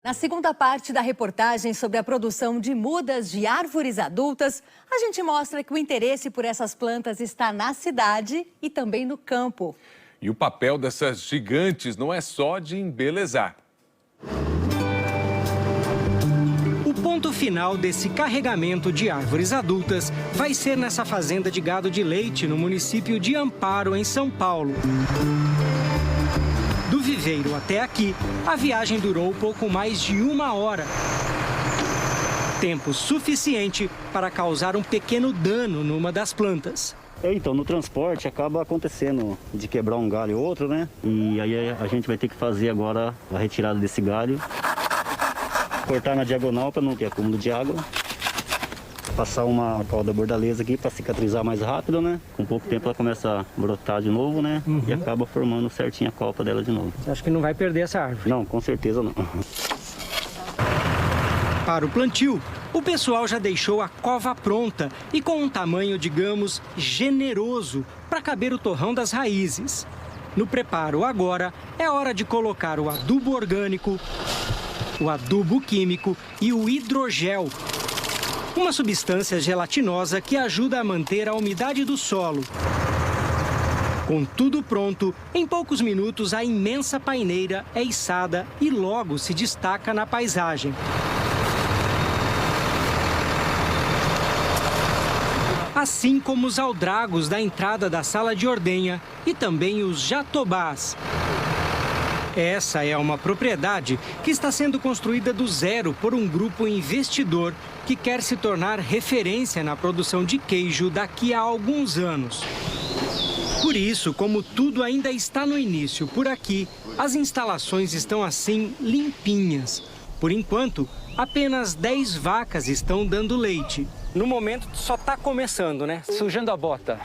Na segunda parte da reportagem sobre a produção de mudas de árvores adultas, a gente mostra que o interesse por essas plantas está na cidade e também no campo. E o papel dessas gigantes não é só de embelezar. O ponto final desse carregamento de árvores adultas vai ser nessa fazenda de gado de leite no município de Amparo, em São Paulo. Do viveiro até aqui, a viagem durou pouco mais de 1 hora. Tempo suficiente para causar um pequeno dano numa das plantas. Então, no transporte acaba acontecendo de quebrar um galho ou outro, né? E aí a gente vai ter que fazer agora a retirada desse galho. Cortar na diagonal para não ter acúmulo de água. Passar uma cauda bordaleza aqui para cicatrizar mais rápido, né? Com pouco tempo ela começa a brotar de novo, né? E acaba formando certinho a copa dela de novo. Você acha que não vai perder essa árvore? Não, com certeza não. Para o plantio, o pessoal já deixou a cova pronta e com um tamanho, digamos, generoso para caber o torrão das raízes. No preparo agora, é hora de colocar o adubo orgânico, o adubo químico e o hidrogel. Uma substância gelatinosa que ajuda a manter a umidade do solo. Com tudo pronto, em poucos minutos a imensa paineira é içada e logo se destaca na paisagem. Assim como os aldragos da entrada da sala de ordenha e também os jatobás. Essa é uma propriedade que está sendo construída do zero por um grupo investidor que quer se tornar referência na produção de queijo daqui a alguns anos. Por isso, como tudo ainda está no início por aqui, as instalações estão assim limpinhas. Por enquanto, apenas 10 vacas estão dando leite. No momento só está começando, né? Sujando a bota.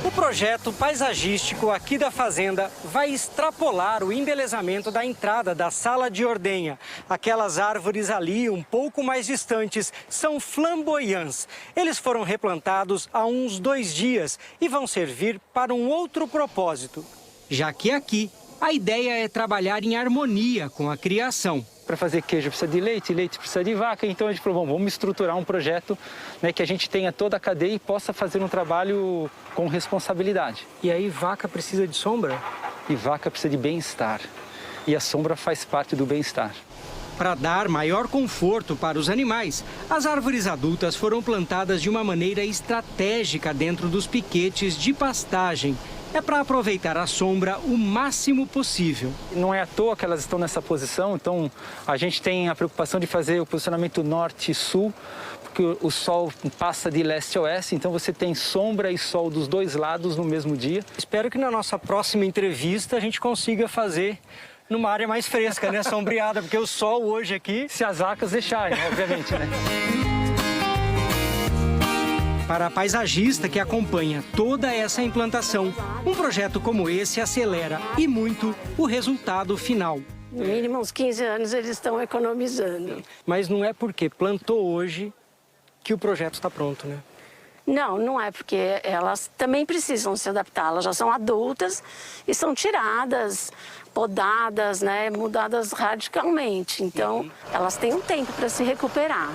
O projeto paisagístico aqui da fazenda vai extrapolar o embelezamento da entrada da sala de ordenha. Aquelas árvores ali, um pouco mais distantes, são flamboyantes. Eles foram replantados há uns 2 dias e vão servir para um outro propósito. Já que aqui, a ideia é trabalhar em harmonia com a criação. Para fazer queijo precisa de leite, leite precisa de vaca, então a gente falou, bom, vamos estruturar um projeto, né, que a gente tenha toda a cadeia e possa fazer um trabalho com responsabilidade. E aí vaca precisa de sombra? E vaca precisa de bem-estar. E a sombra faz parte do bem-estar. Para dar maior conforto para os animais, as árvores adultas foram plantadas de uma maneira estratégica dentro dos piquetes de pastagem. É para aproveitar a sombra o máximo possível. Não é à toa que elas estão nessa posição, então a gente tem a preocupação de fazer o posicionamento norte e sul, porque o sol passa de leste a oeste, então você tem sombra e sol dos 2 lados no mesmo dia. Espero que na nossa próxima entrevista a gente consiga fazer numa área mais fresca, né, sombreada, porque o sol hoje aqui... Se as vacas deixarem, obviamente, né? Para a paisagista que acompanha toda essa implantação, um projeto como esse acelera e muito o resultado final. No mínimo uns 15 anos eles estão economizando. Mas não é porque plantou hoje que o projeto está pronto, né? Não, não é porque elas também precisam se adaptar. Elas já são adultas e são tiradas, podadas, né, mudadas radicalmente. Então, elas têm um tempo para se recuperar.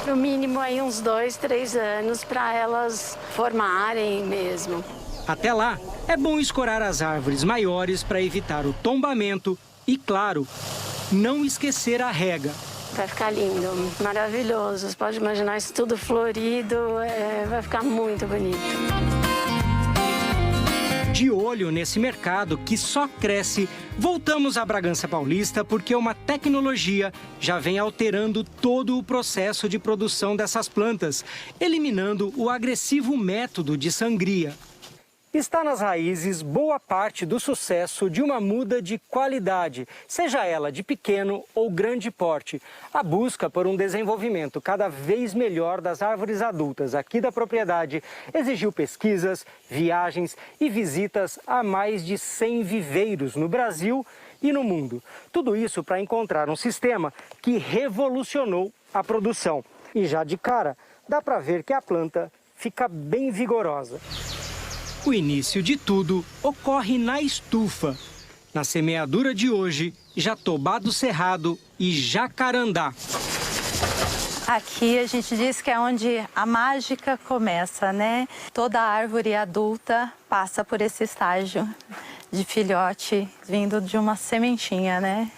No mínimo aí uns 2, 3 anos para elas formarem mesmo. Até lá, é bom escorar as árvores maiores para evitar o tombamento e, claro, não esquecer a rega. Vai ficar lindo, maravilhoso. Você pode imaginar isso tudo florido, vai ficar muito bonito. De olho nesse mercado que só cresce, voltamos à Bragança Paulista porque uma tecnologia já vem alterando todo o processo de produção dessas plantas, eliminando o agressivo método de sangria. Está nas raízes boa parte do sucesso de uma muda de qualidade, seja ela de pequeno ou grande porte. A busca por um desenvolvimento cada vez melhor das árvores adultas aqui da propriedade exigiu pesquisas, viagens e visitas a mais de 100 viveiros no Brasil e no mundo. Tudo isso para encontrar um sistema que revolucionou a produção. E já de cara, dá para ver que a planta fica bem vigorosa. O início de tudo ocorre na estufa. Na semeadura de hoje, Jatobá do Cerrado e Jacarandá. Aqui a gente diz que é onde a mágica começa, né? Toda árvore adulta passa por esse estágio de filhote vindo de uma sementinha, né?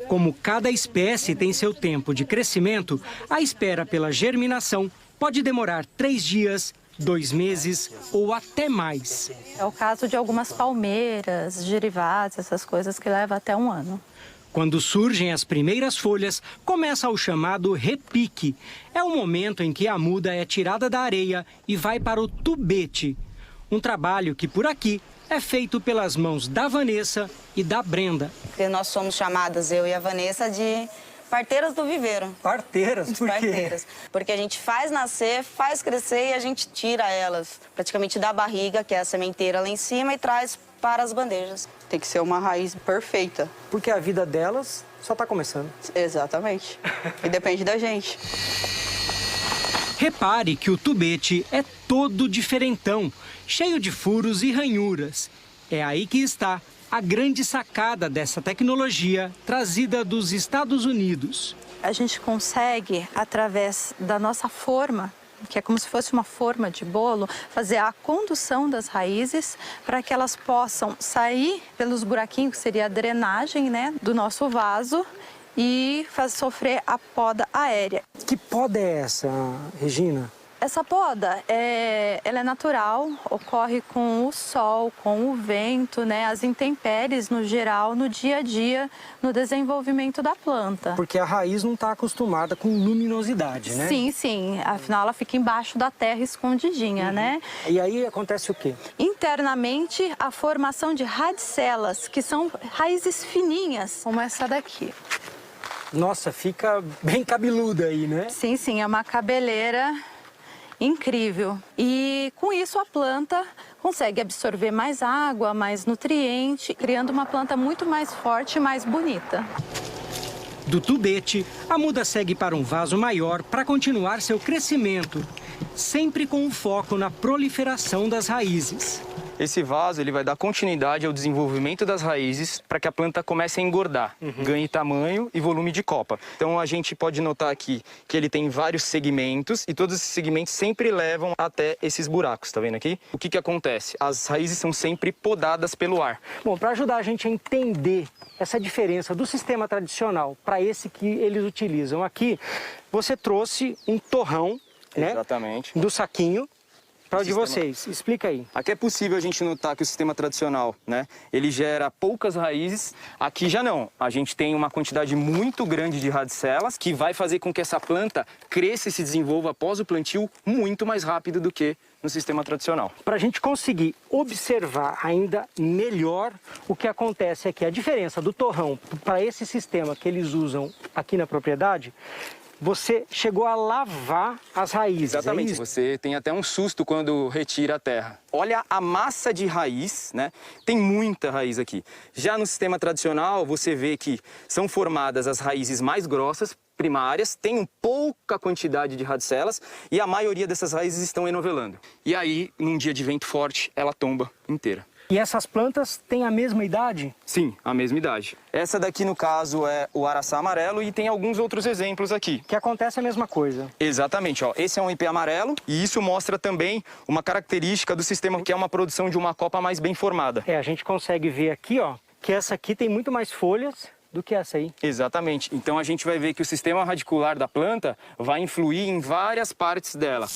Como cada espécie tem seu tempo de crescimento, a espera pela germinação pode demorar 3 dias, 2 meses ou até mais. É o caso de algumas palmeiras, girivadas, essas coisas que levam até 1 ano. Quando surgem as primeiras folhas, começa o chamado repique. É o momento em que a muda é tirada da areia e vai para o tubete. Um trabalho que por aqui é feito pelas mãos da Vanessa e da Brenda. Nós somos chamadas, eu e a Vanessa, de parteiras do viveiro. Parteiras? Por quê? Parteiras. Porque a gente faz nascer, faz crescer e a gente tira elas praticamente da barriga, que é a sementeira lá em cima, e traz para as bandejas. Tem que ser uma raiz perfeita. Porque a vida delas só está começando. Exatamente. E depende da gente. Repare que o tubete é todo diferentão, cheio de furos e ranhuras. É aí que está a grande sacada dessa tecnologia trazida dos Estados Unidos. A gente consegue, através da nossa forma, que é como se fosse uma forma de bolo, fazer a condução das raízes para que elas possam sair pelos buraquinhos, que seria a drenagem, né, do nosso vaso, e sofrer a poda aérea. Que poda é essa, Regina? Essa poda, ela é natural, ocorre com o sol, com o vento, né, as intempéries no geral, no dia a dia, no desenvolvimento da planta. Porque a raiz não está acostumada com luminosidade, né? Sim, sim. Afinal, ela fica embaixo da terra escondidinha, né? E aí acontece o quê? Internamente, a formação de radicelas, que são raízes fininhas, como essa daqui. Nossa, fica bem cabeluda aí, né? Sim, sim, é uma cabeleira incrível. E com isso a planta consegue absorver mais água, mais nutriente, criando uma planta muito mais forte e mais bonita. Do tubete, a muda segue para um vaso maior para continuar seu crescimento, sempre com um foco na proliferação das raízes. Esse vaso ele vai dar continuidade ao desenvolvimento das raízes para que a planta comece a engordar, ganhe tamanho e volume de copa. Então a gente pode notar aqui que ele tem vários segmentos e todos esses segmentos sempre levam até esses buracos, tá vendo aqui? O que acontece? As raízes são sempre podadas pelo ar. Bom, para ajudar a gente a entender essa diferença do sistema tradicional para esse que eles utilizam aqui, você trouxe um torrão, né? Exatamente. Do saquinho. Para o de vocês, explica aí. Aqui é possível a gente notar que o sistema tradicional, né, ele gera poucas raízes. Aqui já não. A gente tem uma quantidade muito grande de radicelas que vai fazer com que essa planta cresça e se desenvolva após o plantio muito mais rápido do que no sistema tradicional. Para a gente conseguir observar ainda melhor o que acontece aqui, a diferença do torrão para esse sistema que eles usam aqui na propriedade, você chegou a lavar as raízes. Exatamente. É isso? Você tem até um susto quando retira a terra. Olha a massa de raiz, né? Tem muita raiz aqui. Já no sistema tradicional, você vê que são formadas as raízes mais grossas, primárias, tem pouca quantidade de radicelas e a maioria dessas raízes estão enovelando. E aí, num dia de vento forte, ela tomba inteira. E essas plantas têm a mesma idade? Sim, a mesma idade. Essa daqui, no caso, é o araçá amarelo e tem alguns outros exemplos aqui. Que acontece a mesma coisa. Exatamente, ó. Esse é um ipê amarelo e isso mostra também uma característica do sistema, que é uma produção de uma copa mais bem formada. A gente consegue ver aqui, ó, que essa aqui tem muito mais folhas do que essa aí. Exatamente. Então a gente vai ver que o sistema radicular da planta vai influir em várias partes dela.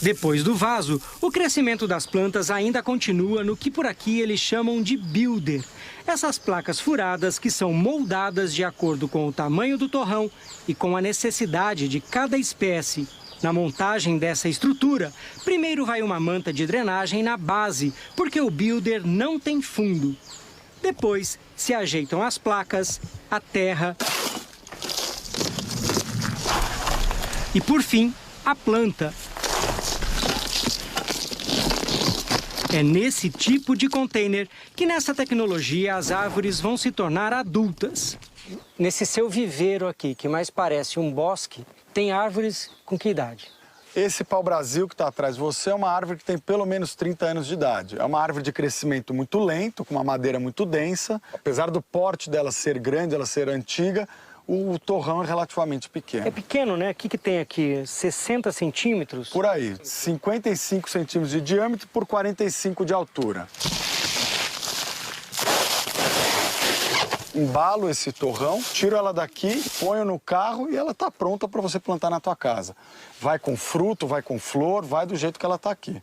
Depois do vaso, o crescimento das plantas ainda continua no que por aqui eles chamam de builder. Essas placas furadas que são moldadas de acordo com o tamanho do torrão e com a necessidade de cada espécie. Na montagem dessa estrutura, primeiro vai uma manta de drenagem na base, porque o builder não tem fundo. Depois se ajeitam as placas, a terra e, por fim, a planta. É nesse tipo de container que, nessa tecnologia, as árvores vão se tornar adultas. Nesse seu viveiro aqui, que mais parece um bosque, tem árvores com que idade? Esse pau-brasil que está atrás de você é uma árvore que tem pelo menos 30 anos de idade. É uma árvore de crescimento muito lento, com uma madeira muito densa. Apesar do porte dela ser grande, ela ser antiga, o torrão é relativamente pequeno. É pequeno, né? O que tem aqui? 60 centímetros? Por aí, 55 centímetros de diâmetro por 45 de altura. Embalo esse torrão, tiro ela daqui, ponho no carro e ela está pronta para você plantar na tua casa. Vai com fruto, vai com flor, vai do jeito que ela está aqui.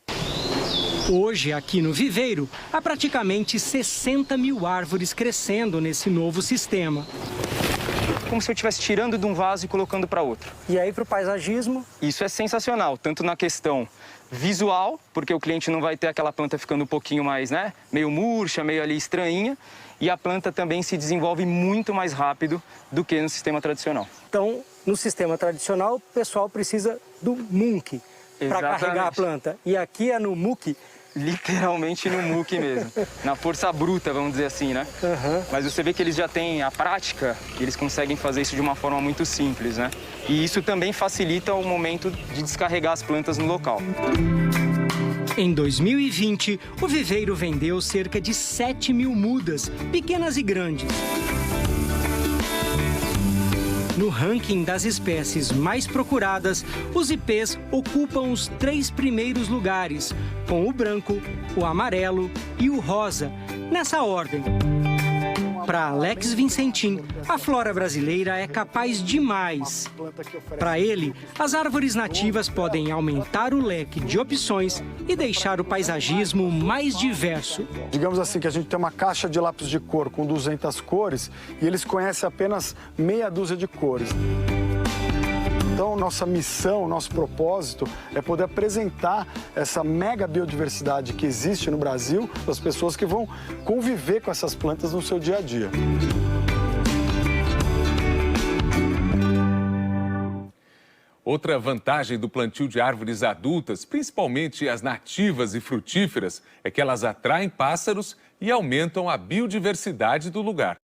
Hoje, aqui no viveiro, há praticamente 60 mil árvores crescendo nesse novo sistema. Como se eu estivesse tirando de um vaso e colocando para outro. E aí, para o paisagismo? Isso é sensacional, tanto na questão visual, porque o cliente não vai ter aquela planta ficando um pouquinho mais, né, meio murcha, meio ali estranhinha, e a planta também se desenvolve muito mais rápido do que no sistema tradicional. Então, no sistema tradicional, o pessoal precisa do muque para carregar a planta. E aqui é no muque. Literalmente no muque mesmo, na força bruta, vamos dizer assim, né? Mas você vê que eles já têm a prática, que eles conseguem fazer isso de uma forma muito simples, né? E isso também facilita o momento de descarregar as plantas no local. Em 2020, o viveiro vendeu cerca de 7 mil mudas, pequenas e grandes. No ranking das espécies mais procuradas, os ipês ocupam os 3 primeiros lugares, com o branco, o amarelo e o rosa, nessa ordem. Para Alex Vincentim, a flora brasileira é capaz de mais. Para ele, as árvores nativas podem aumentar o leque de opções e deixar o paisagismo mais diverso. Digamos assim que a gente tem uma caixa de lápis de cor com 200 cores e eles conhecem apenas meia dúzia de cores. Então, nossa missão, nosso propósito é poder apresentar essa mega biodiversidade que existe no Brasil para as pessoas que vão conviver com essas plantas no seu dia a dia. Outra vantagem do plantio de árvores adultas, principalmente as nativas e frutíferas, é que elas atraem pássaros e aumentam a biodiversidade do lugar.